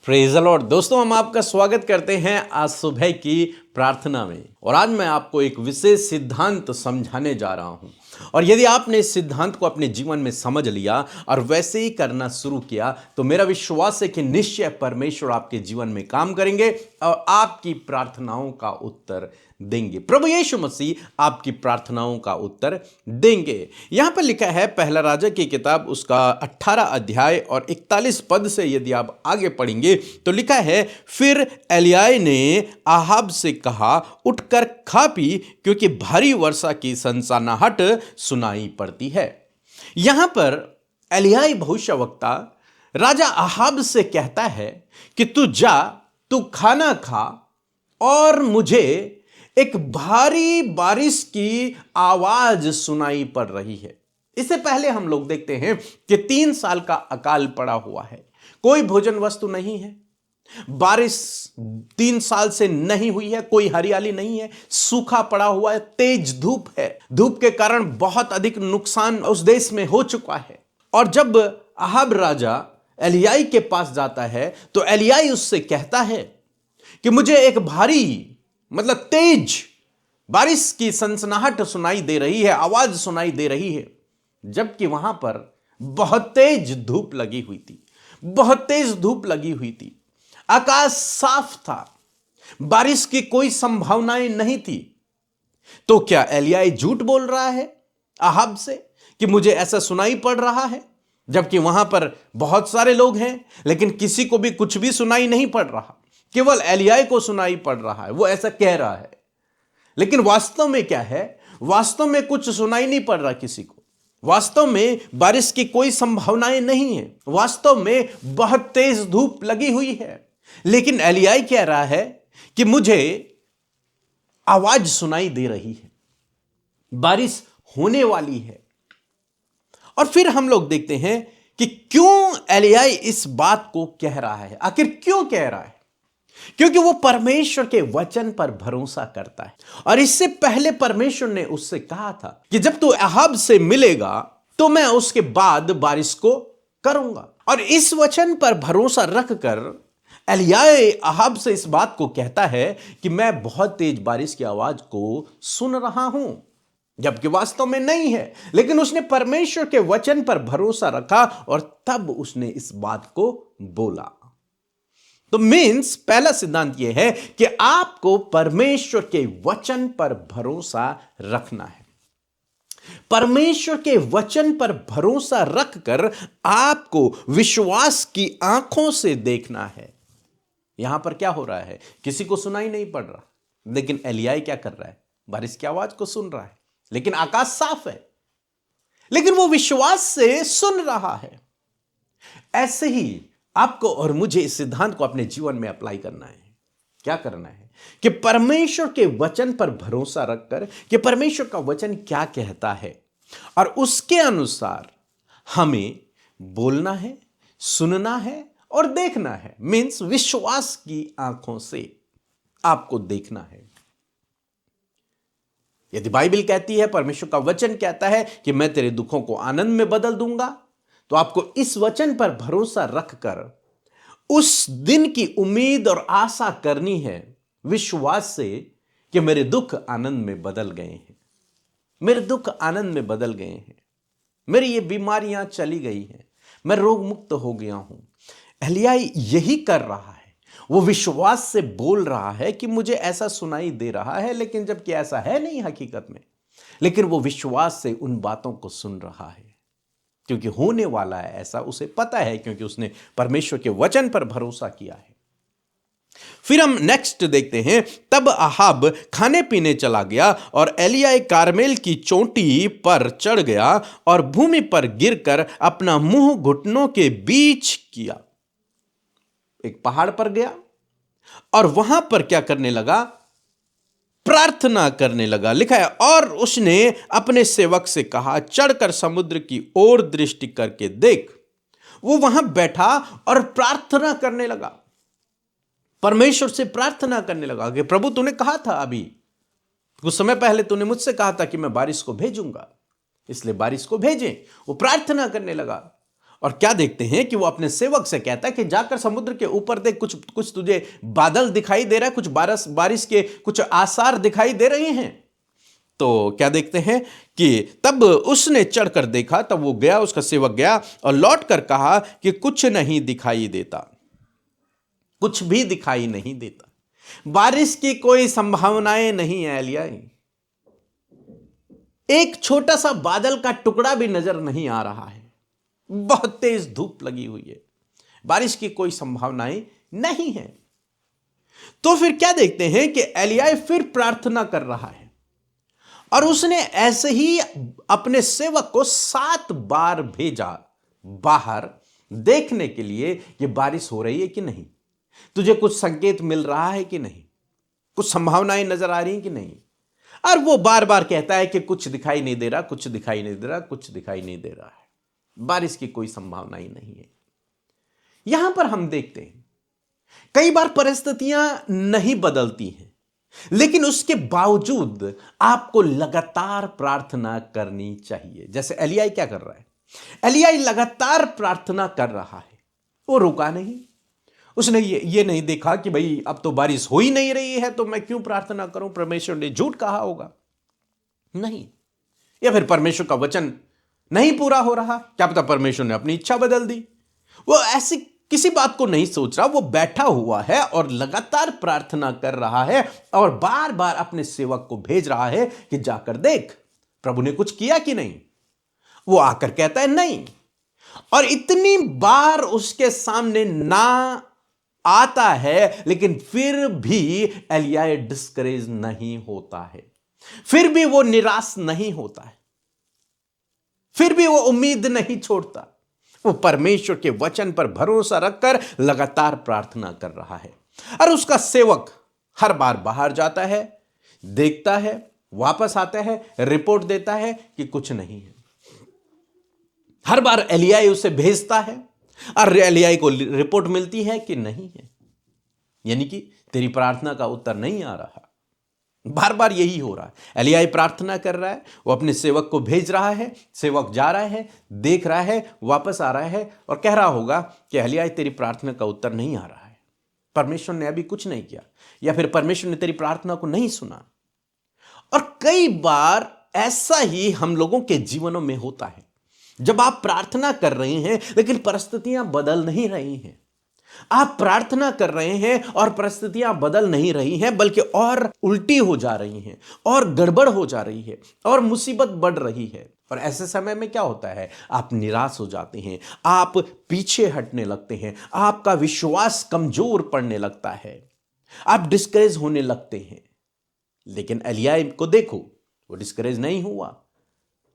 Praise the Lord. दोस्तों, हम आपका स्वागत करते हैं आज सुबह की प्रार्थना में। और आज मैं आपको एक विशेष सिद्धांत समझाने जा रहा हूं। और यदि आपने इस सिद्धांत को अपने जीवन में समझ लिया और वैसे ही करना शुरू किया तो मेरा विश्वास है कि निश्चय परमेश्वर आपके जीवन में काम करेंगे और आपकी प्रार्थनाओं का उत्तर देंगे। प्रभु यीशु मसीह आपकी प्रार्थनाओं का उत्तर देंगे। यहां पर लिखा है पहला राजा की किताब उसका 18 अध्याय और 41 पद से यदि आप आगे पढ़ेंगे तो लिखा है, फिर एलिय्याह ने आहाब से कहा, उठकर खा पी, क्योंकि भारी वर्षा की सनसनाहट सुनाई पड़ती है। यहां पर एलिय्याह भविष्यवक्ता राजा आहाब से कहता है कि तू जा, तू खाना खा और मुझे एक भारी बारिश की आवाज सुनाई पड़ रही है। इससे पहले हम लोग देखते हैं कि 3 साल का अकाल पड़ा हुआ है, कोई भोजन वस्तु नहीं है, बारिश 3 साल से नहीं हुई है, कोई हरियाली नहीं है, सूखा पड़ा हुआ है, तेज धूप है। धूप के कारण बहुत अधिक नुकसान उस देश में हो चुका है। और जब आहाब राजा एलिय्याह के पास जाता है तो एलिय्याह उससे कहता है कि मुझे एक भारी मतलब तेज बारिश की सनसनाहट सुनाई दे रही है, आवाज सुनाई दे रही है, जबकि वहां पर बहुत तेज धूप लगी हुई थी, बहुत तेज धूप लगी हुई थी। आकाश साफ था, बारिश की कोई संभावनाएं नहीं थी। तो क्या एलिय्याह झूठ बोल रहा है आहाब से कि मुझे ऐसा सुनाई पड़ रहा है, जबकि वहां पर बहुत सारे लोग हैं लेकिन किसी को भी कुछ भी सुनाई नहीं पड़ रहा, केवल एलिय्याह को सुनाई पड़ रहा है, वो ऐसा कह रहा है। लेकिन वास्तव में क्या है? वास्तव में कुछ सुनाई नहीं पड़ रहा किसी को। वास्तव में बारिश की कोई संभावनाएं नहीं है, वास्तव में बहुत तेज धूप लगी हुई है। लेकिन एलिय्याह कह रहा है कि मुझे आवाज सुनाई दे रही है, बारिश होने वाली है। और फिर हम लोग देखते हैं कि क्यों एलिय्याह इस बात को कह रहा है। आखिर क्यों कह रहा है? क्योंकि वो परमेश्वर के वचन पर भरोसा करता है। और इससे पहले परमेश्वर ने उससे कहा था कि जब तू आहाब से मिलेगा तो मैं उसके बाद बारिश को करूंगा। और इस वचन पर भरोसा रखकर एलिय्याह आहाब से इस बात को कहता है कि मैं बहुत तेज बारिश की आवाज को सुन रहा हूं, जबकि वास्तव में नहीं है। लेकिन उसने परमेश्वर के वचन पर भरोसा रखा और तब उसने इस बात को बोला। तो मीन्स पहला सिद्धांत यह है कि आपको परमेश्वर के वचन पर भरोसा रखना है। परमेश्वर के वचन पर भरोसा रखकर आपको विश्वास की आंखों से देखना है। यहां पर क्या हो रहा है? किसी को सुनाई नहीं पड़ रहा, लेकिन एलिय्याह क्या कर रहा है? बारिश की आवाज को सुन रहा है, लेकिन आकाश साफ है, लेकिन वो विश्वास से सुन रहा है। ऐसे ही आपको और मुझे इस सिद्धांत को अपने जीवन में अप्लाई करना है। क्या करना है कि परमेश्वर के वचन पर भरोसा रखकर कि परमेश्वर का वचन क्या कहता है और उसके अनुसार हमें बोलना है, सुनना है और देखना है। मीन्स विश्वास की आंखों से आपको देखना है। यदि बाइबल कहती है, परमेश्वर का वचन कहता है कि मैं तेरे दुखों को आनंद में बदल दूंगा, तो आपको इस वचन पर भरोसा रखकर उस दिन की उम्मीद और आशा करनी है, विश्वास से कि मेरे दुख आनंद में बदल गए हैं, मेरे दुख आनंद में बदल गए हैं, मेरी ये बीमारियां चली गई हैं, मैं रोग मुक्त हो गया हूं। एलिय्याह यही कर रहा है, वो विश्वास से बोल रहा है कि मुझे ऐसा सुनाई दे रहा है, लेकिन जबकि ऐसा है नहीं हकीकत में, लेकिन वो विश्वास से उन बातों को सुन रहा है क्योंकि होने वाला है ऐसा उसे पता है, क्योंकि उसने परमेश्वर के वचन पर भरोसा किया है। फिर हम नेक्स्ट देखते हैं, तब आहाब खाने पीने चला गया और एलिय्याह कारमेल की चोटी पर चढ़ गया और भूमि पर गिरकर अपना मुंह घुटनों के बीच किया। एक पहाड़ पर गया और वहां पर क्या करने लगा? प्रार्थना करने लगा। लिखा है, और उसने अपने सेवक से कहा, चढ़कर समुद्र की ओर दृष्टि करके देख। वो वहां बैठा और प्रार्थना करने लगा, परमेश्वर से प्रार्थना करने लगा कि प्रभु तूने कहा था, अभी कुछ समय पहले तूने मुझसे कहा था कि मैं बारिश को भेजूंगा, इसलिए बारिश को भेजें। वो प्रार्थना करने लगा और क्या देखते हैं कि वो अपने सेवक से कहता है कि जाकर समुद्र के ऊपर देख, कुछ कुछ तुझे बादल दिखाई दे रहा है, कुछ बारिश के कुछ आसार दिखाई दे रहे हैं। तो क्या देखते हैं कि तब उसने चढ़कर देखा, तब वो गया, उसका सेवक गया और लौट कर कहा कि कुछ नहीं दिखाई देता, कुछ भी दिखाई नहीं देता, बारिश की कोई संभावनाएं नहीं है एलियाई, एक छोटा सा बादल का टुकड़ा भी नजर नहीं आ रहा है, बहुत तेज धूप लगी हुई है, बारिश की कोई संभावनाएं नहीं है। तो फिर क्या देखते हैं कि एलियाई फिर प्रार्थना कर रहा है और उसने ऐसे ही अपने सेवक को 7 बार भेजा बाहर देखने के लिए कि बारिश हो रही है कि नहीं, तुझे कुछ संकेत मिल रहा है कि नहीं, कुछ संभावनाएं नजर आ रही हैं कि नहीं। और वो बार बार कहता है कि कुछ दिखाई नहीं दे रहा, कुछ दिखाई नहीं दे रहा, कुछ दिखाई नहीं दे रहा है, बारिश की कोई संभावना ही नहीं है। यहां पर हम देखते हैं कई बार परिस्थितियां नहीं बदलती हैं, लेकिन उसके बावजूद आपको लगातार प्रार्थना करनी चाहिए। जैसे एलियाई क्या कर रहा है, एलियाई लगातार प्रार्थना कर रहा है, वो रुका नहीं, उसने ये नहीं देखा कि भाई अब तो बारिश हो ही नहीं रही है तो मैं क्यों प्रार्थना करूं, परमेश्वर ने झूठ कहा होगा, नहीं, या फिर परमेश्वर का वचन नहीं पूरा हो रहा, क्या पता परमेश्वर ने अपनी इच्छा बदल दी। वो ऐसी किसी बात को नहीं सोच रहा, वो बैठा हुआ है और लगातार प्रार्थना कर रहा है और बार बार अपने सेवक को भेज रहा है कि जाकर देख प्रभु ने कुछ किया कि नहीं। वो आकर कहता है नहीं, और इतनी बार उसके सामने ना आता है, लेकिन फिर भी एलियाह डिस्करेज नहीं होता है, फिर भी वो निराश नहीं होता है, फिर भी वो उम्मीद नहीं छोड़ता, वो परमेश्वर के वचन पर भरोसा रखकर लगातार प्रार्थना कर रहा है। और उसका सेवक हर बार बाहर जाता है, देखता है, वापस आता है, रिपोर्ट देता है कि कुछ नहीं है। हर बार एलियाह उसे भेजता है और एलियाह को रिपोर्ट मिलती है कि नहीं है, यानी कि तेरी प्रार्थना का उत्तर नहीं आ रहा। बार बार यही हो रहा है, एलियाह प्रार्थना कर रहा है, वो अपने सेवक को भेज रहा है, सेवक जा रहा है, देख रहा है, वापस आ रहा है और कह रहा होगा कि एलियाह तेरी प्रार्थना का उत्तर नहीं आ रहा है, परमेश्वर ने अभी कुछ नहीं किया, या फिर परमेश्वर ने तेरी प्रार्थना को नहीं सुना। और कई बार ऐसा ही हम लोगों के जीवनों में होता है, जब आप प्रार्थना कर रहे हैं लेकिन परिस्थितियां बदल नहीं रही हैं, आप प्रार्थना कर रहे हैं और परिस्थितियां बदल नहीं रही हैं, बल्कि और उल्टी हो जा रही हैं और गड़बड़ हो जा रही है और मुसीबत बढ़ रही है। और ऐसे समय में क्या होता है, आप निराश हो जाते हैं, आप पीछे हटने लगते हैं, आपका विश्वास कमजोर पड़ने लगता है, आप डिस्करेज होने लगते हैं। लेकिन एलियाह को देखो, वो डिस्करेज नहीं हुआ,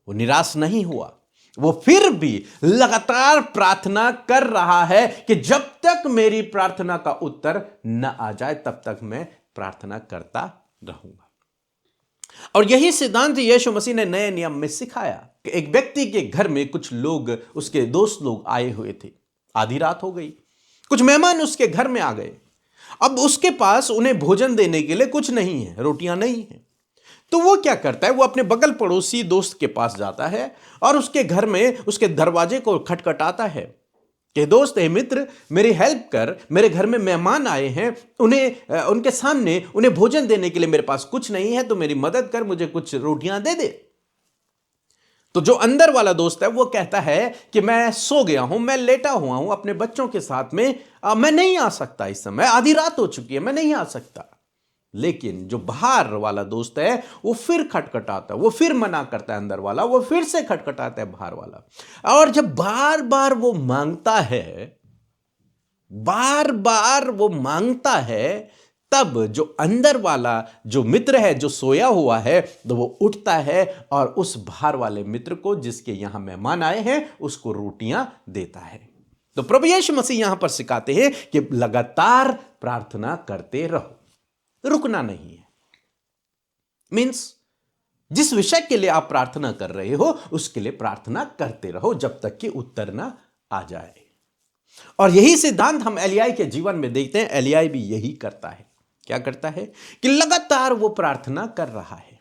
वो निराश नहीं हुआ, वो फिर भी लगातार प्रार्थना कर रहा है कि जब तक मेरी प्रार्थना का उत्तर न आ जाए तब तक मैं प्रार्थना करता रहूंगा। और यही सिद्धांत यीशु मसीह ने नए नियम में सिखाया कि एक व्यक्ति के घर में कुछ लोग, उसके दोस्त लोग आए हुए थे, आधी रात हो गई, कुछ मेहमान उसके घर में आ गए। अब उसके पास उन्हें भोजन देने के लिए कुछ नहीं है, रोटियां नहीं है। तो वो क्या करता है, वो अपने बगल पड़ोसी दोस्त के पास जाता है और उसके घर में उसके दरवाजे को खटखटाता है कि दोस्त, हे मित्र, मेरी हेल्प कर, मेरे घर में मेहमान आए हैं, उन्हें उनके सामने उन्हें भोजन देने के लिए मेरे पास कुछ नहीं है, तो मेरी मदद कर, मुझे कुछ रोटियां दे दे। तो जो अंदर वाला दोस्त है वो कहता है कि मैं सो गया हूं, मैं लेटा हुआ हूं अपने बच्चों के साथ में, मैं नहीं आ सकता, इस समय आधी रात हो चुकी है, मैं नहीं आ सकता। लेकिन जो बाहर वाला दोस्त है वो फिर खटखटाता है, वो फिर मना करता है, अंदर वाला वो फिर से खटखटाता है बाहर वाला। और जब बार बार वो मांगता है, बार बार वो मांगता है, तब जो अंदर वाला जो मित्र है, जो सोया हुआ है, तो वो उठता है और उस बाहर वाले मित्र को, जिसके यहां मेहमान आए हैं, उसको रोटियां देता है। तो प्रभु यीशु मसीह यहां पर सिखाते हैं कि लगातार प्रार्थना करते रहो, रुकना नहीं है। मीन्स जिस विषय के लिए आप प्रार्थना कर रहे हो उसके लिए प्रार्थना करते रहो जब तक कि उत्तर ना आ जाए। और यही सिद्धांत हम एलियाह के जीवन में देखते हैं। एलियाह भी यही करता है। क्या करता है कि लगातार वो प्रार्थना कर रहा है,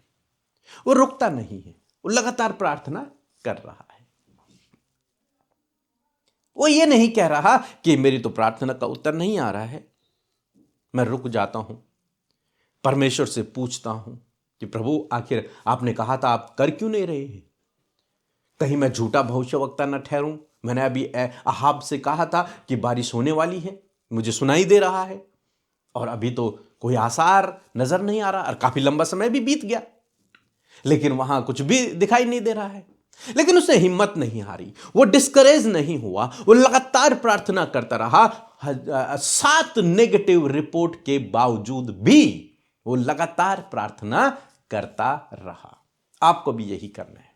वो रुकता नहीं है, वो लगातार प्रार्थना कर रहा है। वो ये नहीं कह रहा कि मेरी तो प्रार्थना का उत्तर नहीं आ रहा है। मैं रुक जाता हूं, परमेश्वर से पूछता हूं कि प्रभु आखिर आपने कहा था, आप कर क्यों नहीं रहे हैं? कहीं मैं झूठा भविष्यवक्ता न ठहरूं। मैंने अभी अहाब से कहा था कि बारिश होने वाली है, मुझे सुनाई दे रहा है, और अभी तो कोई आसार नजर नहीं आ रहा, और काफी लंबा समय भी बीत गया, लेकिन वहां कुछ भी दिखाई नहीं दे रहा है। लेकिन उसने हिम्मत नहीं हारी, वो डिस्करेज नहीं हुआ, वो लगातार प्रार्थना करता रहा। 7 नेगेटिव रिपोर्ट के बावजूद भी वो लगातार प्रार्थना करता रहा। आपको भी यही करना है।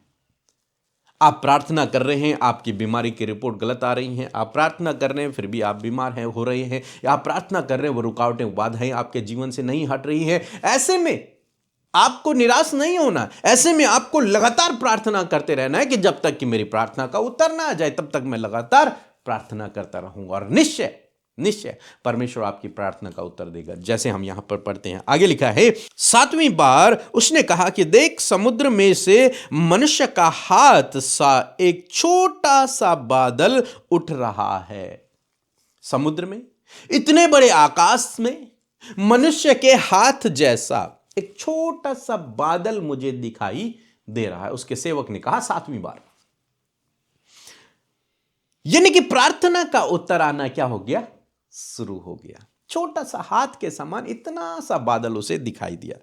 आप प्रार्थना कर रहे हैं, आपकी बीमारी की रिपोर्ट गलत आ रही हैं, आप प्रार्थना कर रहे हैं फिर भी आप बीमार हैं, हो रहे हैं, या आप प्रार्थना कर रहे हैं वो रुकावटें बाधाएं आपके जीवन से नहीं हट रही हैं, ऐसे में आपको निराश नहीं होना। ऐसे में आपको लगातार प्रार्थना करते रहना है कि जब तक कि मेरी प्रार्थना का उत्तर ना आ जाए तब तक मैं लगातार प्रार्थना करता रहूंगा, और निश्चय निश्चय परमेश्वर आपकी प्रार्थना का उत्तर देगा। जैसे हम यहां पर पढ़ते हैं, आगे लिखा है, 7वीं बार उसने कहा कि देख, समुद्र में से मनुष्य का हाथ सा एक छोटा सा बादल उठ रहा है। समुद्र में, इतने बड़े आकाश में, मनुष्य के हाथ जैसा एक छोटा सा बादल मुझे दिखाई दे रहा है। उसके सेवक ने कहा 7वीं बार, यानी कि प्रार्थना का उत्तर आना क्या हो गया? शुरू हो गया। छोटा सा हाथ के समान इतना सा बादल उसे दिखाई दिया।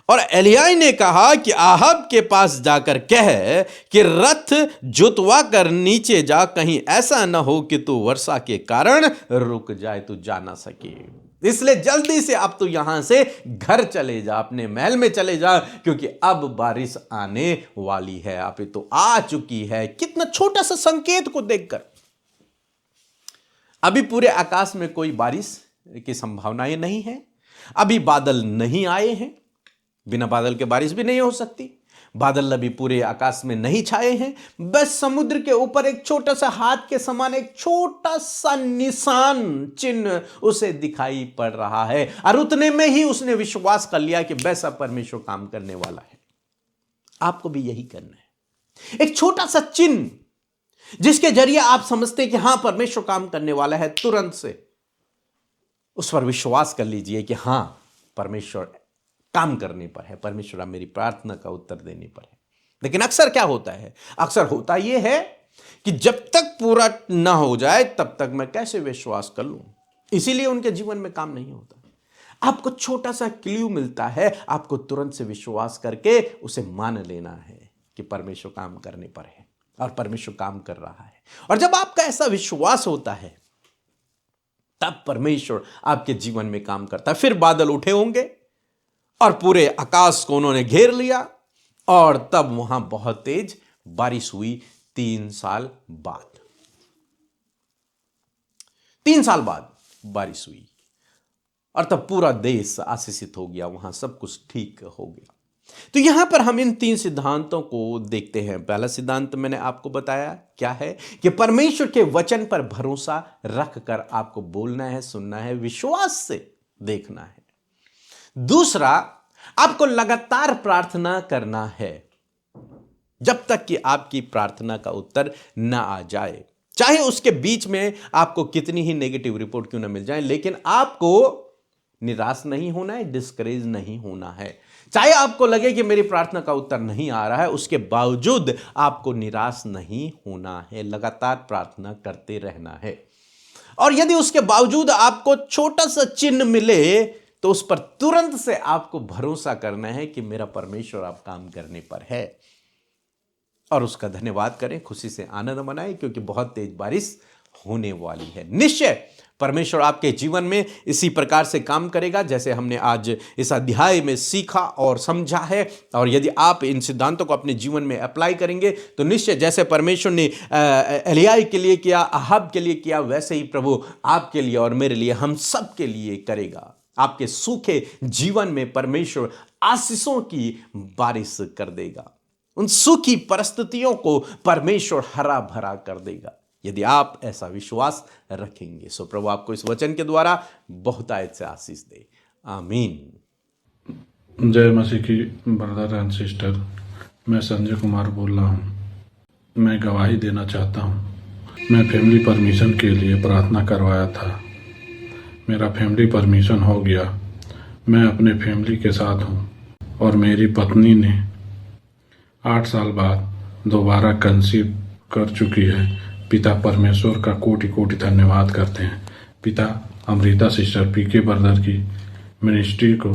और एलियाह ने कहा कि आहाब के पास जाकर कह कि रथ जुतवा कर नीचे जा, कहीं ऐसा ना हो कि तू वर्षा के कारण रुक जाए, तू जा ना सके। इसलिए जल्दी से अब तो यहां से घर चले जा, अपने महल में चले जा, क्योंकि अब बारिश आने वाली है, आप तो आ चुकी है। कितना छोटा सा संकेत को देखकर, अभी पूरे आकाश में कोई बारिश की संभावनाएं नहीं है, अभी बादल नहीं आए हैं, बिना बादल के बारिश भी नहीं हो सकती, बादल अभी पूरे आकाश में नहीं छाए हैं, बस समुद्र के ऊपर एक छोटा सा हाथ के समान एक छोटा सा निशान, चिन्ह उसे दिखाई पड़ रहा है। और उतने में ही उसने विश्वास कर लिया कि बस अब परमेश्वर काम करने वाला है। आपको भी यही करना है। एक छोटा सा चिन्ह जिसके जरिए आप समझते हैं कि हां परमेश्वर काम करने वाला है, तुरंत से उस पर विश्वास कर लीजिए कि हां परमेश्वर काम करने पर है, परमेश्वर आप मेरी प्रार्थना का उत्तर देने पर है। लेकिन अक्सर क्या होता है? अक्सर होता यह है कि जब तक पूरा ना हो जाए तब तक मैं कैसे विश्वास कर लूं, इसीलिए उनके जीवन में काम नहीं होता। आपको छोटा सा क्लू मिलता है, आपको तुरंत से विश्वास करके उसे मान लेना है कि परमेश्वर काम करने पर है और परमेश्वर काम कर रहा है। और जब आपका ऐसा विश्वास होता है तब परमेश्वर आपके जीवन में काम करता है। फिर बादल उठे होंगे और पूरे आकाश को उन्होंने घेर लिया, और तब वहां बहुत तेज बारिश हुई 3 साल बाद। 3 साल बाद बारिश हुई और तब पूरा देश आशीषित हो गया, वहां सब कुछ ठीक हो गया। तो यहां पर हम इन 3 सिद्धांतों को देखते हैं। पहला सिद्धांत मैंने आपको बताया क्या है कि परमेश्वर के वचन पर भरोसा रखकर आपको बोलना है, सुनना है, विश्वास से देखना है। दूसरा, आपको लगातार प्रार्थना करना है जब तक कि आपकी प्रार्थना का उत्तर ना आ जाए, चाहे उसके बीच में आपको कितनी ही नेगेटिव रिपोर्ट क्यों ना मिल जाए, लेकिन आपको निराश नहीं होना है, डिस्करेज नहीं होना है। चाहे आपको लगे कि मेरी प्रार्थना का उत्तर नहीं आ रहा है, उसके बावजूद आपको निराश नहीं होना है, लगातार प्रार्थना करते रहना है। और यदि उसके बावजूद आपको छोटा सा चिन्ह मिले तो उस पर तुरंत से आपको भरोसा करना है कि मेरा परमेश्वर आप काम करने पर है, और उसका धन्यवाद करें, खुशी से आनंद मनाएं, क्योंकि बहुत तेज बारिश होने वाली है। निश्चय परमेश्वर आपके जीवन में इसी प्रकार से काम करेगा जैसे हमने आज इस अध्याय में सीखा और समझा है। और यदि आप इन सिद्धांतों को अपने जीवन में अप्लाई करेंगे तो निश्चय जैसे परमेश्वर ने एलिय्याह के लिए किया, अहाब के लिए किया, वैसे ही प्रभु आपके लिए और मेरे लिए, हम सब के लिए करेगा। आपके सूखे जीवन में परमेश्वर आशीषों की बारिश कर देगा, उन सूखी परिस्थितियों को परमेश्वर हरा भरा कर देगा यदि आप ऐसा विश्वास रखेंगे। सो प्रभु आपको इस वचन के द्वारा बहुतायत से आशीष दे। आमीन। जय मसीह की ब्रदर एंड सिस्टर, मैं संजय कुमार बोल रहा हूँ। मैं गवाही देना चाहता हूँ मैं फैमिली परमिशन के लिए प्रार्थना करवाया था। मेरा फैमिली परमिशन हो गया। मैं अपने फैमिली के साथ हूँ और मेरी पत्नी ने 8 साल बाद दोबारा कंसीव कर चुकी है। पिता परमेश्वर का कोटि कोटि धन्यवाद करते हैं। पिता अमृता सिस्टर पीके ब्रदर की मिनिस्ट्री को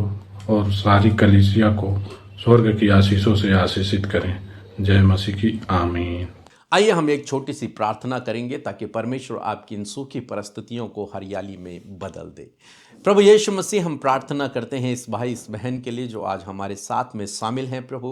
और सारी कलीसिया को स्वर्ग की आशीषों से आशीषित करें। जय मसीह की आमीन। आइए हम एक छोटी सी प्रार्थना करेंगे ताकि परमेश्वर आपकी इन सूखी परिस्थितियों को हरियाली में बदल दे। प्रभु यीशु मसीह, हम प्रार्थना करते हैं इस भाई इस बहन के लिए जो आज हमारे साथ में शामिल हैं। प्रभु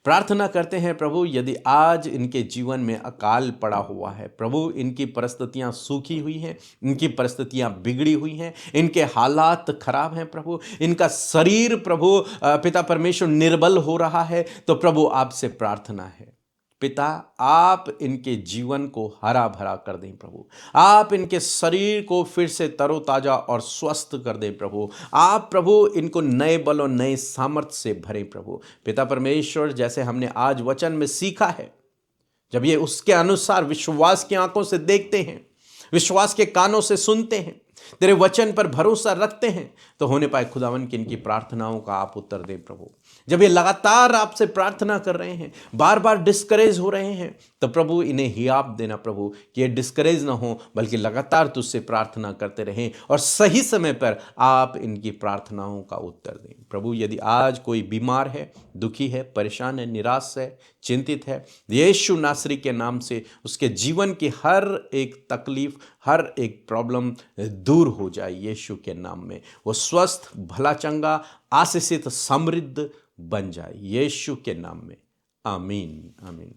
प्रार्थना करते हैं प्रभु, यदि आज इनके जीवन में अकाल पड़ा हुआ है प्रभु, इनकी परिस्थितियां सूखी हुई हैं, इनकी परिस्थितियां बिगड़ी हुई हैं, इनके हालात खराब हैं प्रभु, इनका शरीर प्रभु पिता परमेश्वर निर्बल हो रहा है, तो प्रभु आपसे प्रार्थना है पिता, आप इनके जीवन को हरा भरा कर दें प्रभु। आप इनके शरीर को फिर से तरोताजा और स्वस्थ कर दें प्रभु। आप प्रभु इनको नए बल और नए सामर्थ्य से भरें प्रभु। पिता परमेश्वर, जैसे हमने आज वचन में सीखा है, जब ये उसके अनुसार विश्वास की आंखों से देखते हैं, विश्वास के कानों से सुनते हैं, तेरे वचन पर भरोसा रखते हैं, तो होने पाए खुदावन की इनकी प्रार्थनाओं का आप उत्तर दें प्रभु। जब ये लगातार आपसे प्रार्थना कर रहे हैं, बार बार डिस्करेज हो रहे हैं, तो प्रभु इन्हें हियाब देना प्रभु कि ये डिस्करेज ना हो, बल्कि लगातार तुझसे प्रार्थना करते रहें और सही समय पर आप इनकी प्रार्थनाओं का उत्तर दें प्रभु। यदि आज कोई बीमार है, दुखी है, परेशान है, निराश है, चिंतित है, यीशु नासरी के नाम से उसके जीवन की हर एक तकलीफ, हर एक प्रॉब्लम दूर हो जाए यीशु के नाम में। वो स्वस्थ, भला, चंगा, आशीषित, समृद्ध बन जाए यीशु के नाम में। आमीन, आमीन।